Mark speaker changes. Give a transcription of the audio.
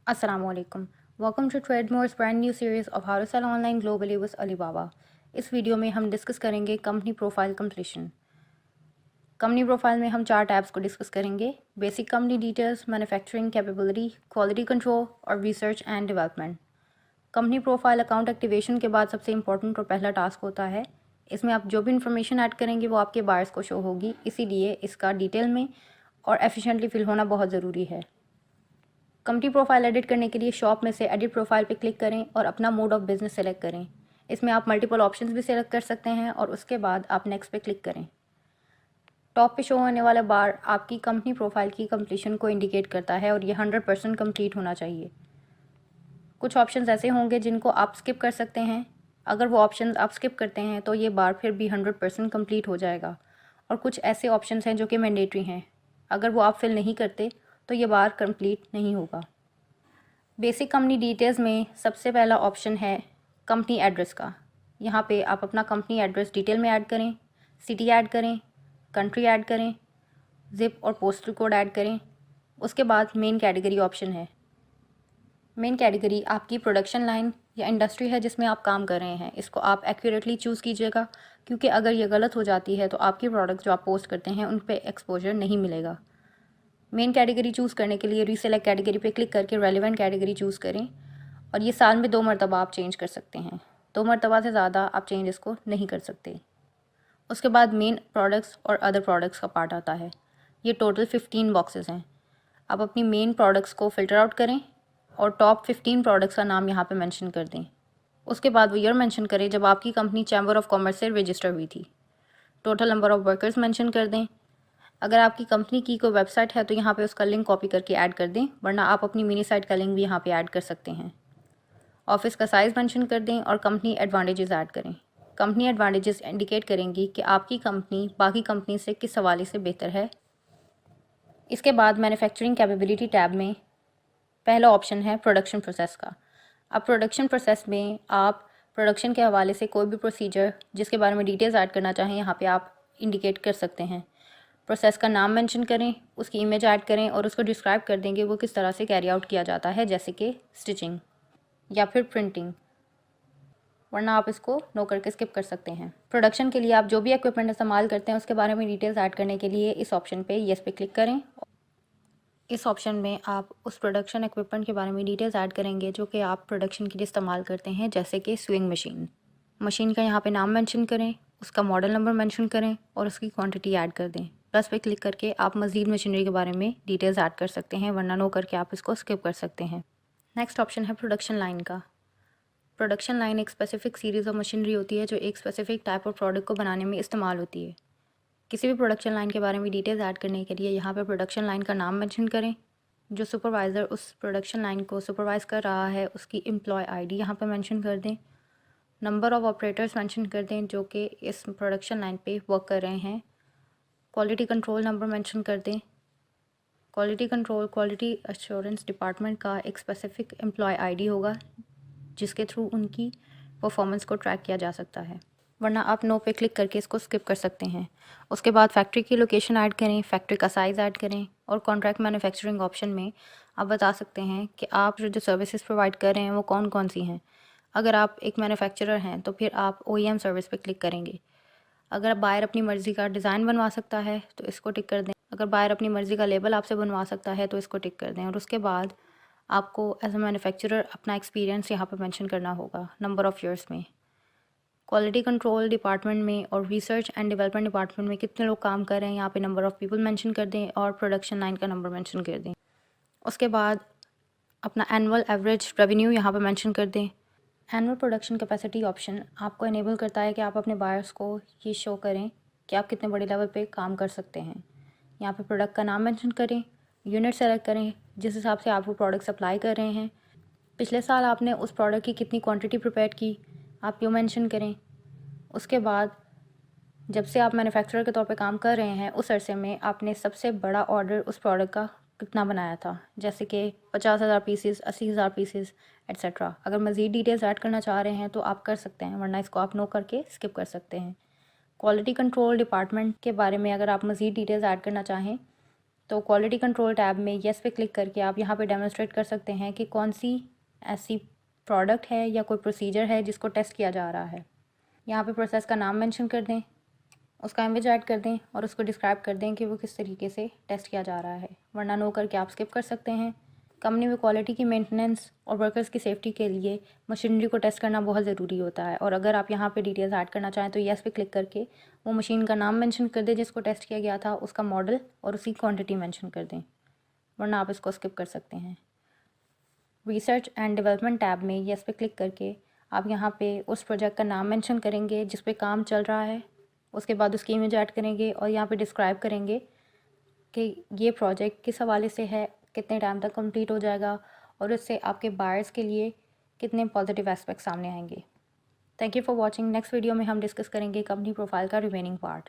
Speaker 1: Assalamualaikum. Welcome to TradeMore's brand new series of how to sell online globally with Alibaba. इस video में हम discuss करेंगे company profile completion. Company profile में हम 4 tabs को discuss करेंगे: basic company details, manufacturing capability, quality control और research and development. Company profile account activation के बाद सबसे इंपॉर्टेंट और पहला टास्क होता है। इसमें आप जो भी इन्फॉर्मेशन ऐड करेंगे वो आपके बायर्स को शो होगी, इसीलिए इसका डिटेल में और एफिशिएंटली फिल होना बहुत ज़रूरी है। कंपनी प्रोफाइल एडिट करने के लिए शॉप में से एडिट प्रोफाइल पे क्लिक करें और अपना मोड ऑफ बिजनेस सेलेक्ट करें। इसमें आप मल्टीपल ऑप्शंस भी सेलेक्ट कर सकते हैं और उसके बाद आप नेक्स्ट पे क्लिक करें। टॉप पे शो होने वाला बार आपकी कंपनी प्रोफाइल की कंप्लीशन को इंडिकेट करता है और ये 100% कंप्लीट होना चाहिए। कुछ ऑप्शंस ऐसे होंगे जिनको आप स्किप कर सकते हैं। अगर वो ऑप्शंस आप स्किप करते हैं तो ये बार फिर भी 100% कंप्लीट हो जाएगा। और कुछ ऐसे ऑप्शंस हैं जो कि मैंडेटरी हैं, अगर वो आप फिल नहीं करते तो ये बार कंप्लीट नहीं होगा। बेसिक कंपनी डिटेल्स में सबसे पहला ऑप्शन है कंपनी एड्रेस का। यहाँ पे आप अपना कंपनी एड्रेस डिटेल में ऐड करें, सिटी ऐड करें, कंट्री ऐड करें, ज़िप और पोस्टल कोड ऐड करें। उसके बाद मेन कैटेगरी ऑप्शन है। मेन कैटेगरी आपकी प्रोडक्शन लाइन या इंडस्ट्री है जिसमें आप काम कर रहे हैं, इसको आप एक्यूरेटली चूज़ कीजिएगा, क्योंकि अगर ये गलत हो जाती है तो आपकी प्रोडक्ट जो आप पोस्ट करते हैं उन पर एक्सपोजर नहीं मिलेगा। मेन कैटेगरी चूज़ करने के लिए रीसेलेक्ट कैटेगरी पे क्लिक करके रेलेवेंट कैटेगरी चूज़ करें और ये साल में 2 मरतबा आप चेंज कर सकते हैं। 2 मरतबा से ज़्यादा आप चेंज इसको नहीं कर सकते। उसके बाद मेन प्रोडक्ट्स और अदर प्रोडक्ट्स का पार्ट आता है। ये टोटल 15 बॉक्सेस हैं। आप अपनी मेन प्रोडक्ट्स को फ़िल्टर आउट करें और टॉप 15 प्रोडक्ट्स का नाम यहाँ पे मेंशन कर दें। उसके बाद वो ईयर मेंशन करें जब आपकी कंपनी चैम्बर ऑफ कॉमर्स से रजिस्टर हुई थी। Total number of workers mention कर दें। अगर आपकी कंपनी की कोई वेबसाइट है तो यहाँ पे उसका लिंक कॉपी करके ऐड कर दें, वरना आप अपनी मिनी साइट का लिंक भी यहाँ पे ऐड कर सकते हैं। ऑफिस का साइज़ मेंशन कर दें और कंपनी एडवांटेजेस ऐड करें। कंपनी एडवांटेजेस इंडिकेट करेंगी कि आपकी कंपनी बाकी कंपनी से किस हवाले से बेहतर है। इसके बाद मैन्युफैक्चरिंग कैपेबिलिटी टैब में पहला ऑप्शन है प्रोडक्शन प्रोसेस का। अब प्रोडक्शन प्रोसेस में आप प्रोडक्शन के हवाले से कोई भी प्रोसीजर जिसके बारे में डिटेल्स ऐड करना चाहें यहाँ पे आप इंडिकेट कर सकते हैं। प्रोसेस का नाम मेंशन करें, उसकी इमेज ऐड करें और उसको डिस्क्राइब कर देंगे वो किस तरह से कैरी आउट किया जाता है, जैसे कि स्टिचिंग या फिर प्रिंटिंग, वरना आप इसको नो करके स्किप कर सकते हैं। प्रोडक्शन के लिए आप जो भी इक्विपमेंट इस्तेमाल करते हैं उसके बारे में डिटेल्स ऐड करने के लिए इस ऑप्शन पे येस पे क्लिक करें। इस ऑप्शन में आप उस प्रोडक्शन इक्विपमेंट के बारे में डिटेल्स ऐड करेंगे जो कि आप प्रोडक्शन के लिए इस्तेमाल करते हैं, जैसे कि स्विंग मशीन। मशीन का यहाँ पे नाम मेंशन करें, उसका मॉडल नंबर मेंशन करें और उसकी क्वांटिटी ऐड कर दें। प्लस पे क्लिक करके आप मज़ीद मशीनरी के बारे में डिटेल्स ऐड कर सकते हैं, वरना नो करके आप इसको स्किप कर सकते हैं। नेक्स्ट ऑप्शन है प्रोडक्शन लाइन का। प्रोडक्शन लाइन एक स्पेसिफिक सीरीज़ ऑफ मशीनरी होती है जो एक स्पेसिफिक टाइप ऑफ प्रोडक्ट को बनाने में इस्तेमाल होती है। किसी भी प्रोडक्शन लाइन के बारे में डिटेल्स ऐड करने के लिए यहाँ पे प्रोडक्शन लाइन का नाम मेंशन करें, जो सुपरवाइज़र उस प्रोडक्शन लाइन को सुपरवाइज़ कर रहा है उसकी एम्प्लॉय आईडी यहाँ पे मेंशन कर दें। नंबर ऑफ़ ऑपरेटर्स मेंशन कर दें जो कि इस प्रोडक्शन लाइन पे वर्क कर रहे हैं। क्वालिटी कंट्रोल नंबर मेंशन कर दें। Quality control quality assurance department का एक स्पेसिफिक एम्प्लॉय आईडी होगा जिसके थ्रू उनकी परफॉर्मेंस को ट्रैक किया जा सकता है, वरना आप नो पे क्लिक करके इसको स्किप कर सकते हैं। उसके बाद फैक्ट्री की लोकेशन ऐड करें, फैक्ट्री का साइज़ ऐड करें और कॉन्ट्रैक्ट मैन्युफैक्चरिंग ऑप्शन में आप बता सकते हैं कि आप जो सर्विसेज प्रोवाइड कर रहे हैं वो कौन कौन सी हैं। अगर आप एक मैन्युफैक्चरर हैं तो फिर आप OEM सर्विस पे क्लिक करेंगे। अगर बायर अपनी मर्ज़ी का डिज़ाइन बनवा सकता है तो इसको टिक कर दें। अगर बायर अपनी मर्ज़ी का लेबल आपसे बनवा सकता है तो इसको टिक कर दें। और उसके बाद आपको एज अ मैन्युफैक्चरर अपना एक्सपीरियंस यहाँ पर मेंशन करना होगा, नंबर ऑफ़ ईयर्स में। क्वालिटी कंट्रोल डिपार्टमेंट में और रिसर्च एंड डेवलपमेंट डिपार्टमेंट में कितने लोग काम कर रहे हैं यहाँ पे नंबर ऑफ़ पीपल मेंशन कर दें और प्रोडक्शन लाइन का नंबर मेंशन कर दें। उसके बाद अपना एनुअल एवरेज रेवेन्यू यहाँ पे मेंशन कर दें। एनुअल प्रोडक्शन कैपेसिटी ऑप्शन आपको इनेबल करता है कि आप अपने बायर्स को ये शो करें कि आप कितने बड़े लेवल पे काम कर सकते हैं। यहाँ पे प्रोडक्ट का नाम मेंशन करें, यूनिट सेलेक्ट करें जिस हिसाब से आप वो प्रोडक्ट सप्लाई कर रहे हैं। पिछले साल आपने उस प्रोडक्ट की कितनी क्वांटिटी प्रिपेयर की आप यो मेंशन करें। उसके बाद जब से आप मैन्युफैक्चरर के तौर पे काम कर रहे हैं उस अरसे में आपने सबसे बड़ा ऑर्डर उस प्रोडक्ट का कितना बनाया था, जैसे कि 50,000 पीसेस, 80,000 पीसेस एट्सेट्रा। अगर मज़ीद डिटेल्स ऐड करना चाह रहे हैं तो आप कर सकते हैं, वरना इसको आप नो करके स्किप कर सकते हैं। क्वालिटी कंट्रोल डिपार्टमेंट के बारे में अगर आप मज़ीद डिटेल्स ऐड करना चाहें तो क्वालिटी कंट्रोल टैब में येस पे क्लिक करके आप यहाँ पे डेमोन्स्ट्रेट कर सकते हैं कि कौन सी ऐसी प्रोडक्ट है या कोई प्रोसीजर है जिसको टेस्ट किया जा रहा है। यहाँ पे प्रोसेस का नाम मेंशन कर दें, उसका इमेज ऐड कर दें और उसको डिस्क्राइब कर दें कि वो किस तरीके से टेस्ट किया जा रहा है, वरना नो करके आप स्किप कर सकते हैं। कंपनी में क्वालिटी की मेंटेनेंस और वर्कर्स की सेफ्टी के लिए मशीनरी को टेस्ट करना बहुत ज़रूरी होता है, और अगर आप यहाँ पे डिटेल्स ऐड करना चाहें तो येस पे क्लिक करके वो मशीन का नाम मेंशन कर दें जिसको टेस्ट किया गया था, उसका मॉडल और उसकी क्वांटिटी मेंशन कर दें, वरना आप इसको स्किप कर सकते हैं। रिसर्च एंड डेवलपमेंट टैब में येस पे क्लिक करके आप यहाँ पे उस प्रोजेक्ट का नाम मेंशन करेंगे जिस पे काम चल रहा है, उसके बाद उसकी इमेज ऐड करेंगे और यहाँ पे डिस्क्राइब करेंगे कि ये प्रोजेक्ट किस हवाले से है, कितने टाइम तक कंप्लीट हो जाएगा और इससे आपके बायर्स के लिए कितने पॉजिटिव एस्पेक्ट सामने आएंगे। Thank you for watching. Next video में हम डिस्कस करेंगे कंपनी प्रोफाइल का रिमेनिंग पार्ट।